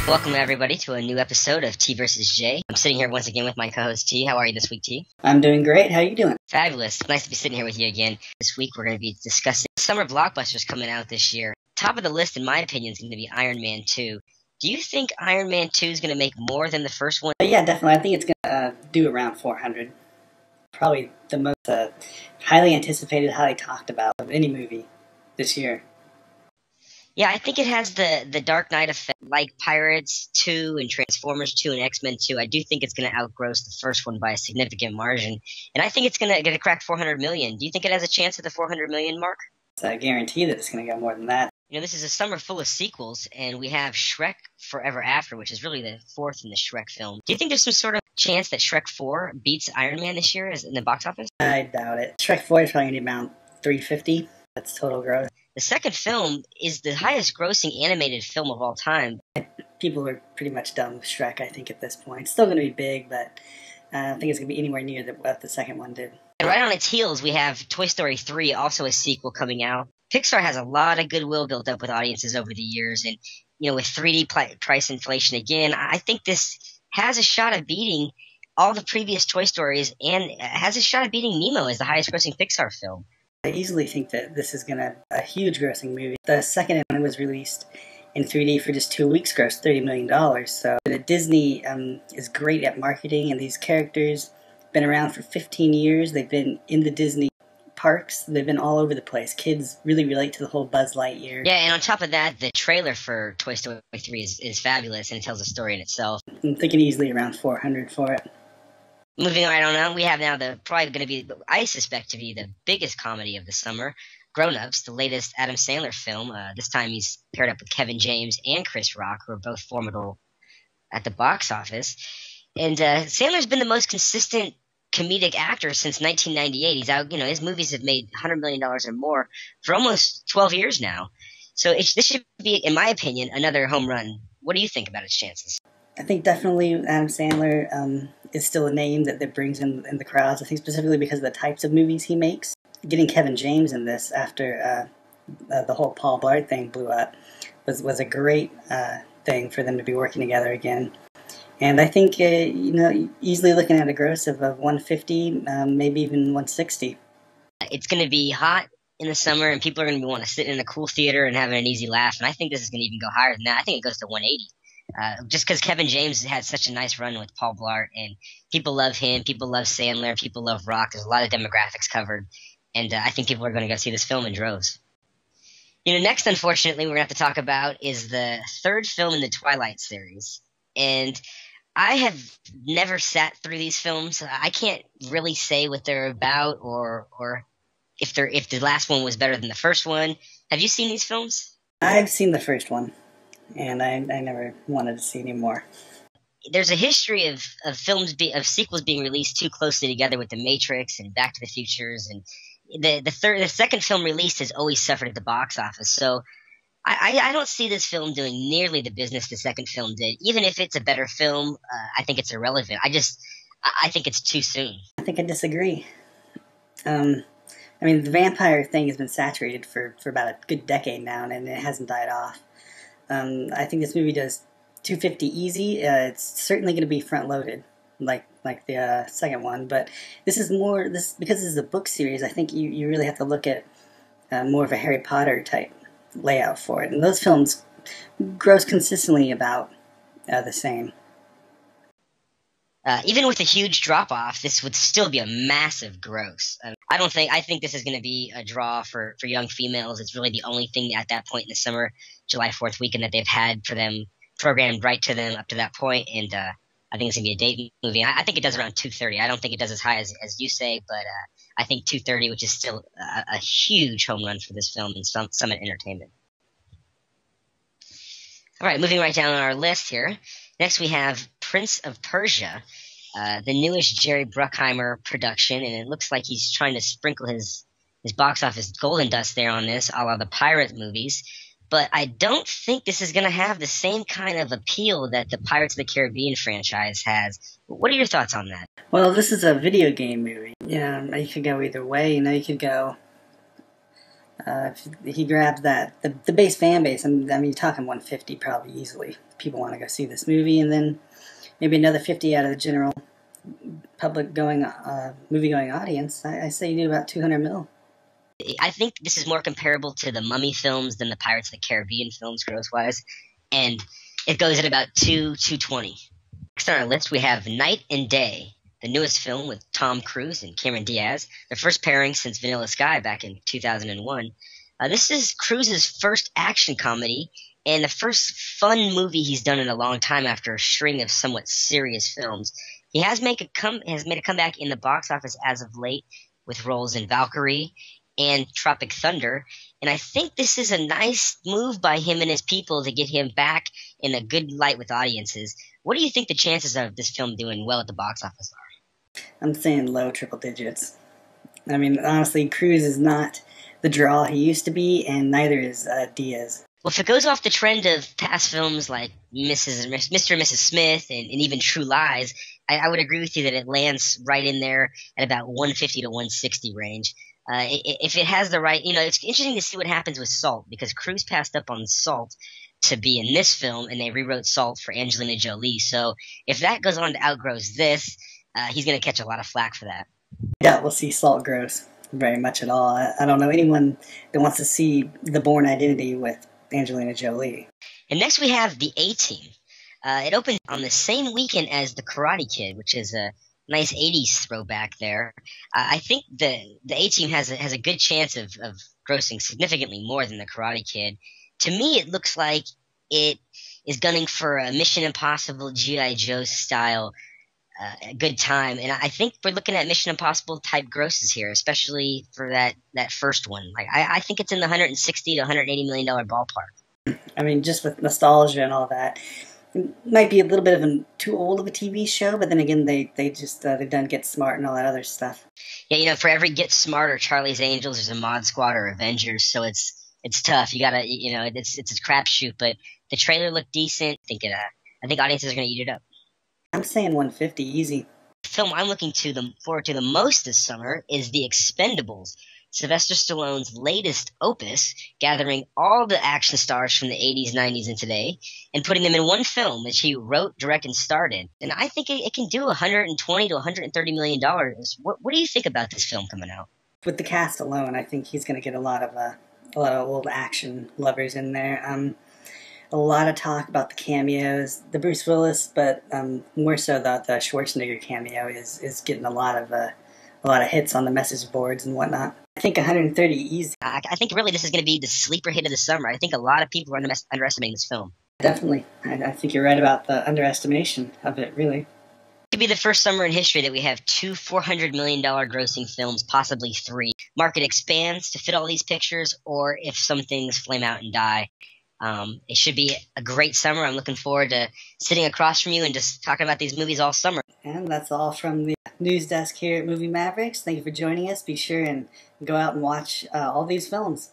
Welcome everybody to a new episode of T versus J. I'm sitting here once again with my co-host T. How are you this week, T? I'm doing great. How are you doing? Fabulous. Nice to be sitting here with you again. This week we're going to be discussing summer blockbusters coming out this year. Top of the list, in my opinion, is going to be Iron Man 2. Do you think Iron Man 2 is going to make more than the first one? Yeah, definitely. I think it's going to do around 400. Probably the most highly anticipated, highly talked about of any movie this year. Yeah, I think it has the Dark Knight effect, like Pirates 2 and Transformers 2 and X-Men 2. I do think it's going to outgross the first one by a significant margin, and I think it's going to crack 400 million. Do you think it has a chance at the 400 million mark? It's a guarantee that it's going to go more than that. You know, this is a summer full of sequels, and we have Shrek Forever After, which is really the fourth in the Shrek film. Do you think there's some sort of chance that Shrek 4 beats Iron Man this year in the box office? I doubt it. Shrek 4 is probably going to be around 350. That's total gross. The second film is the highest grossing animated film of all time. People are pretty much done with Shrek, I think, at this point. It's still going to be big, but I don't think it's going to be anywhere near what the second one did. And right on its heels, we have Toy Story 3, also a sequel coming out. Pixar has a lot of goodwill built up with audiences over the years, and with 3D price inflation again, I think this has a shot at beating all the previous Toy Stories, and has a shot at beating Nemo as the highest grossing Pixar film. I easily think that this is going to be a huge grossing movie. The second one was released in 3D for just 2 weeks, grossed $30 million. So Disney is great at marketing, and these characters have been around for 15 years. They've been in the Disney parks. They've been all over the place. Kids really relate to the whole Buzz Lightyear. Yeah, and on top of that, the trailer for Toy Story 3 is fabulous, and it tells a story in itself. I'm thinking easily around 400 for it. Moving right on, we have now probably going to be, I suspect, to be the biggest comedy of the summer, Grown Ups, the latest Adam Sandler film. This time he's paired up with Kevin James and Chris Rock, who are both formidable at the box office. And Sandler's been the most consistent comedic actor since 1998. He's out, his movies have made $100 million or more for almost 12 years now. So this should be, in my opinion, another home run. What do you think about its chances? I think definitely Adam Sandler is still a name that brings in the crowds. I think specifically because of the types of movies he makes. Getting Kevin James in this after the whole Paul Blart thing blew up was a great thing for them to be working together again. And I think, easily looking at a gross of 150, maybe even 160. It's going to be hot in the summer, and people are going to want to sit in a cool theater and having an easy laugh. And I think this is going to even go higher than that. I think it goes to 180. Just because Kevin James had such a nice run with Paul Blart, and people love him, people love Sandler, people love Rock. There's a lot of demographics covered, and I think people are going to go see this film in droves. Next, unfortunately, we're going to have to talk about is the third film in the Twilight series. And I have never sat through these films. I can't really say what they're about or if the last one was better than the first one. Have you seen these films? I've seen the first one, and I never wanted to see any more. There's a history of sequels being released too closely together with The Matrix and Back to the Futures, and the second film released has always suffered at the box office. So I don't see this film doing nearly the business the second film did. Even if it's a better film, I think it's irrelevant. I think it's too soon. I think I disagree. The vampire thing has been saturated for about a good decade now, and it hasn't died off. I think this movie does 250 easy. It's certainly going to be front-loaded, like the second one. But this is because this is a book series. I think you really have to look at more of a Harry Potter type layout for it. And those films gross consistently about the same. Even with a huge drop-off, this would still be a massive gross. I think this is going to be a draw for young females. It's really the only thing at that point in the summer, July 4th weekend, that they've had for them programmed right to them up to that point. And I think it's going to be a date movie. I think it does around 230. I don't think it does as high as you say, but I think 230, which is still a huge home run for this film and Summit Entertainment. All right, moving right down on our list here. Next we have Prince of Persia, the newest Jerry Bruckheimer production, and it looks like he's trying to sprinkle his box office golden dust there on this, a la the pirate movies. But I don't think this is going to have the same kind of appeal that the Pirates of the Caribbean franchise has. What are your thoughts on that? Well, this is a video game movie. Yeah, you could go either way. You could go If he grabs the base fan base, I mean, you're talking 150 probably easily. People want to go see this movie, and then maybe another 50 out of the general public movie going audience. I say you do about 200 mil. I think this is more comparable to the Mummy films than the Pirates of the Caribbean films, gross-wise, and it goes at about 220. Next on our list, we have Night and Day, the newest film with Tom Cruise and Cameron Diaz, their first pairing since Vanilla Sky back in 2001. This is Cruise's first action comedy and the first fun movie he's done in a long time after a string of somewhat serious films. He has made a comeback in the box office as of late with roles in Valkyrie and Tropic Thunder, and I think this is a nice move by him and his people to get him back in a good light with audiences. What do you think the chances of this film doing well at the box office are? I'm saying low triple digits. I mean, honestly, Cruise is not the draw he used to be, and neither is Diaz. Well, if it goes off the trend of past films like Mr. and Mrs. Smith and even True Lies, I would agree with you that it lands right in there at about 150 to 160 range. If it has the right, it's interesting to see what happens with Salt, because Cruise passed up on Salt to be in this film, and they rewrote Salt for Angelina Jolie. So if that goes on to outgrows this, he's going to catch a lot of flack for that. I doubt we'll see Salt gross very much at all. I don't know anyone that wants to see The Bourne Identity with Angelina Jolie. And next we have The A-Team. It opened on the same weekend as The Karate Kid, which is a nice 80s throwback there. I think the A-Team has a good chance of grossing significantly more than The Karate Kid. To me, it looks like it is gunning for a Mission Impossible G.I. Joe style good time, and I think we're looking at Mission Impossible type grosses here, especially for that first one. Like I think it's in the 160 to 180 million dollar ballpark. I mean, just with nostalgia and all that, it might be a little bit of too old of a TV show, but then again, they've done Get Smart and all that other stuff. Yeah, for every Get Smart or Charlie's Angels, there's a Mod Squad or Avengers, so it's tough. You gotta, it's a crapshoot, but the trailer looked decent. I think audiences are gonna eat it up. I'm saying 150 easy. The film I'm looking forward to the most this summer is The Expendables, Sylvester Stallone's latest opus, gathering all the action stars from the 80s, 90s, and today, and putting them in one film, which he wrote, directed, and starred in. And I think it can do 120 to 130 million dollars. What do you think about this film coming out? With the cast alone, I think he's going to get a lot of old action lovers in there. A lot of talk about the cameos, the Bruce Willis, but more so the Schwarzenegger cameo is getting a lot of hits on the message boards and whatnot. I think 130 easy. I think really this is going to be the sleeper hit of the summer. I think a lot of people are underestimating this film. Definitely. I think you're right about the underestimation of it, really. It could be the first summer in history that we have two $400 million grossing films, possibly three. Market expands to fit all these pictures, or if some things flame out and die. It should be a great summer. I'm looking forward to sitting across from you and just talking about these movies all summer. And that's all from the news desk here at Movie Mavericks. Thank you for joining us. Be sure and go out and watch all these films.